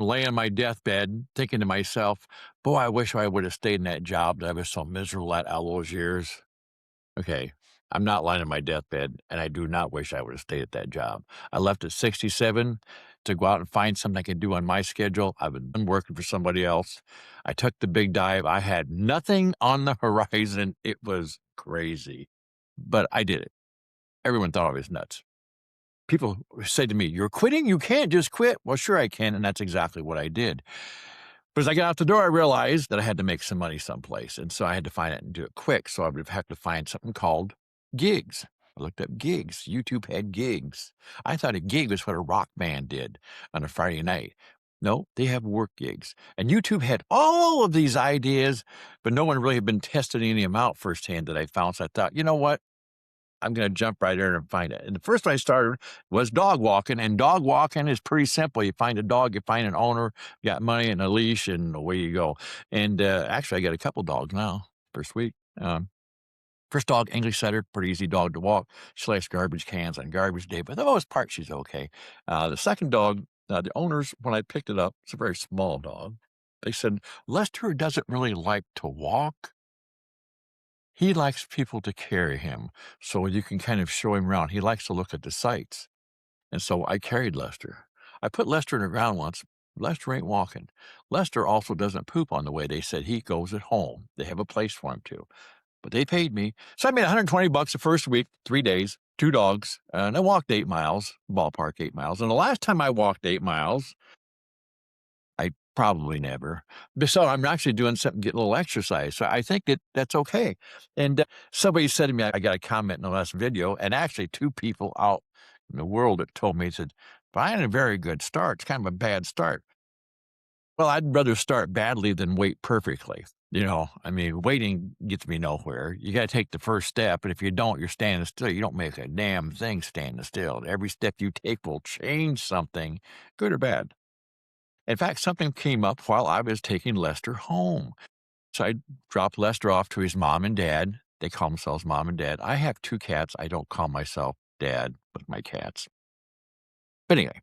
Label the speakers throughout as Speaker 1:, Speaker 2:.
Speaker 1: laying on my deathbed thinking to myself, boy, I wish I would have stayed in that job that I was so miserable at all those years. Okay. I'm not lying on my deathbed, and I do not wish I would have stayed at that job. I left at 67 to go out and find something I could do on my schedule. I've been working for somebody else. I took the big dive. I had nothing on the horizon. It was crazy, but I did it. Everyone thought I was nuts. People say to me, "You're quitting? You can't just quit." Well, sure I can, and that's exactly what I did. But as I got out the door, I realized that I had to make some money someplace, and so I had to find it and do it quick. So I would have to find something called gigs. I looked up gigs. YouTube had gigs. I thought a gig was what a rock band did on a Friday night. No, they have work gigs. And YouTube had all of these ideas, but no one really had been testing any of them out firsthand that I found. So I thought, you know what? I'm going to jump right there and find it. And the first one I started was dog walking, and dog walking is pretty simple. You find a dog, you find an owner, you got money and a leash, and away you go. And actually, I got a couple dogs now. First week, first dog, English setter, pretty easy dog to walk. She likes garbage cans on garbage day, but the most part she's okay. The second dog, the owners, when I picked it up, it's a very small dog. They said Lester doesn't really like to walk. He likes people to carry him, so you can kind of show him around. He likes to look at the sights, and so I carried Lester. I put Lester in the ground once. Lester ain't walking. Lester also doesn't poop on the way. They said he goes at home. They have a place for him to. But they paid me. So I made $120 the first week, 3 days, 2 dogs, and I walked 8 miles, ballpark 8 miles. And the last time I walked 8 miles, I probably never. But so I'm actually doing something, getting a little exercise. So I think that's okay. And somebody said to me, I got a comment in the last video, and actually 2 people out in the world that told me, said, "But I had a very good start. It's kind of a bad start." Well, I'd rather start badly than wait perfectly. I mean, waiting gets me nowhere. You got to take the first step. And if you don't, you're standing still. You don't make a damn thing standing still. Every step you take will change something, good or bad. In fact, something came up while I was taking Lester home. So I dropped Lester off to his mom and dad. They call themselves mom and dad. I have 2 cats. I don't call myself dad with my cats. But anyway,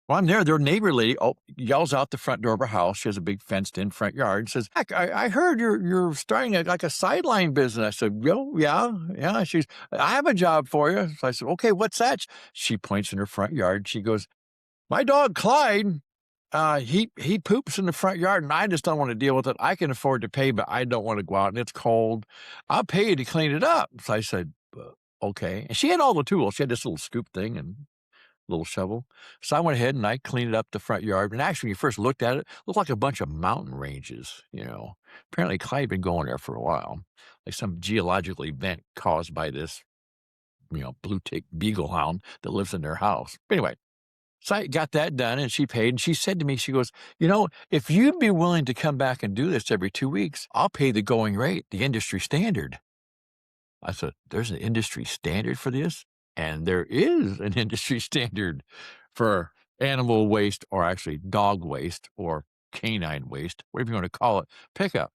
Speaker 1: while I'm there, their neighbor lady yells out the front door of her house. She has a big fenced-in front yard. Says, "Heck, I heard you're starting like a sideline business." I said, "Yo, yeah, yeah." She's, "I have a job for you." So I said, "Okay, what's that?" She points in her front yard. She goes, "My dog Clyde, he poops in the front yard, and I just don't want to deal with it. I can afford to pay, but I don't want to go out, and it's cold. I'll pay you to clean it up." So I said, "Okay." And she had all the tools. She had this little scoop thing and little shovel. So I went ahead and I cleaned up the front yard. And actually, when you first looked at it, it looked like a bunch of mountain ranges. Apparently, Clyde had been going there for a while, like some geological event caused by this, blue tick beagle hound that lives in their house. But anyway, so I got that done and she paid. And she said to me, she goes, "If you'd be willing to come back and do this every 2 weeks, I'll pay the going rate, the industry standard." I said, "There's an industry standard for this?" And there is an industry standard for animal waste, or actually dog waste, or canine waste, whatever you want to call it, pickup.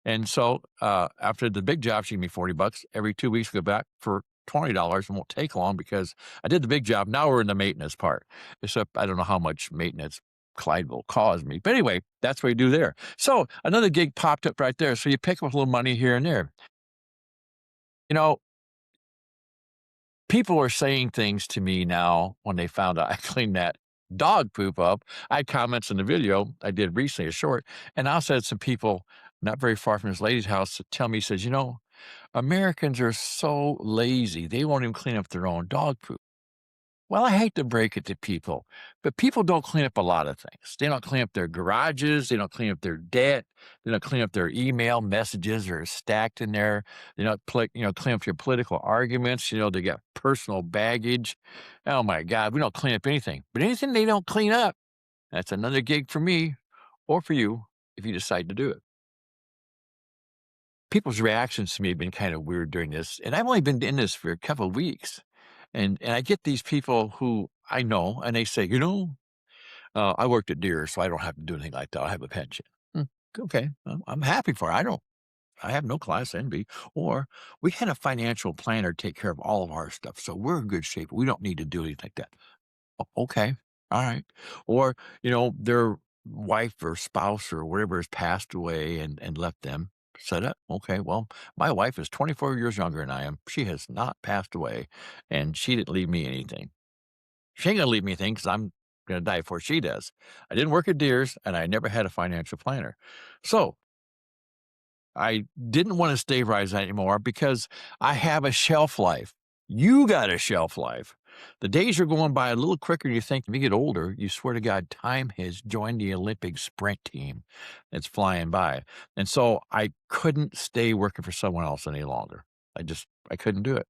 Speaker 1: And so after the big job, she gave me $40. Every 2 weeks, go back for $20. It won't take long because I did the big job. Now we're in the maintenance part, except I don't know how much maintenance Clyde will cause me. But anyway, that's what you do there. So another gig popped up right there. So you pick up a little money here and there. You know, People are saying things to me now when they found out I cleaned that dog poop up. I had comments in the video I did recently, a short, and I also had some people not very far from this lady's house tell me, says, Americans are so lazy. They won't even clean up their own dog poop. Well, I hate to break it to people, but people don't clean up a lot of things. They don't clean up their garages. They don't clean up their debt. They don't clean up their email messages that are stacked in there. They don't clean up your political arguments. They got personal baggage. Oh my God, we don't clean up anything. But anything they don't clean up, that's another gig for me or for you if you decide to do it. People's reactions to me have been kind of weird during this, and I've only been in this for a couple of weeks. And I get these people who I know, and they say, I worked at Deere, so I don't have to do anything like that. I have a pension. Okay, I'm happy for it. I have no class envy. Or we had a financial planner take care of all of our stuff, so we're in good shape. We don't need to do anything like that. Okay, all right. Or they're wife or spouse or whatever has passed away and left them. Said, okay, well, my wife is 24 years younger than I am. She has not passed away, and she didn't leave me anything. She ain't gonna leave me anything because I'm gonna die before she does. I didn't work at Deere's, and I never had a financial planner. So I didn't want to stay where I was at anymore because I have a shelf life. You got a shelf life. The days are going by a little quicker than you think. When you get older, you swear to God, time has joined the Olympic sprint team. It's flying by. And so I couldn't stay working for someone else any longer. I couldn't do it.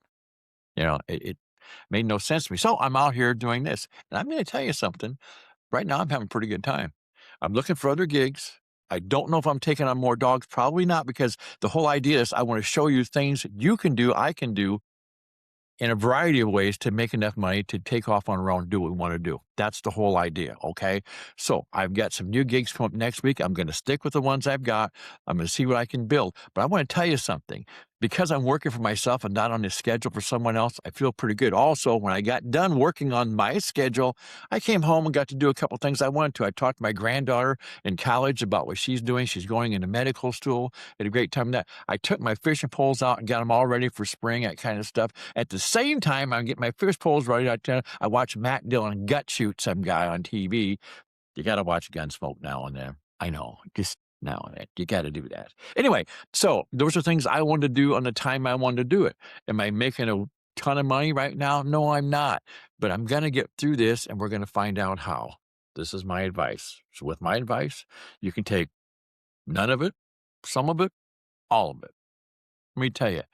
Speaker 1: It made no sense to me. So I'm out here doing this. And I'm going to tell you something. Right now, I'm having a pretty good time. I'm looking for other gigs. I don't know if I'm taking on more dogs. Probably not, because the whole idea is I want to show you things you can do, I can do in a variety of ways to make enough money to take off on our own and do what we want to do. That's the whole idea. Okay. So I've got some new gigs coming up next week. I'm going to stick with the ones I've got. I'm going to see what I can build. But I want to tell you something. Because I'm working for myself and not on the schedule for someone else, I feel pretty good. Also, when I got done working on my schedule, I came home and got to do a couple things I wanted to. I talked to my granddaughter in college about what she's doing. She's going into medical school. Had a great time with that. I took my fishing poles out and got them all ready for spring, that kind of stuff. At the same time, I'm getting my fish poles ready. I watch Matt Dillon gut shoot some guy on TV. You got to watch Gunsmoke now and then. I know, just now and then. You got to do that. Anyway, so those are things I wanted to do on the time I wanted to do it. Am I making a ton of money right now? No, I'm not. But I'm going to get through this, and we're going to find out how. This is my advice. So with my advice, you can take none of it, some of it, all of it. Let me tell you,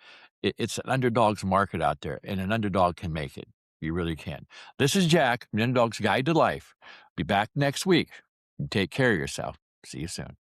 Speaker 1: it's an underdog's market out there, and an underdog can make it. You really can. This is Jack, the Underdog's Guide to Life. Be back next week. Take care of yourself. See you soon.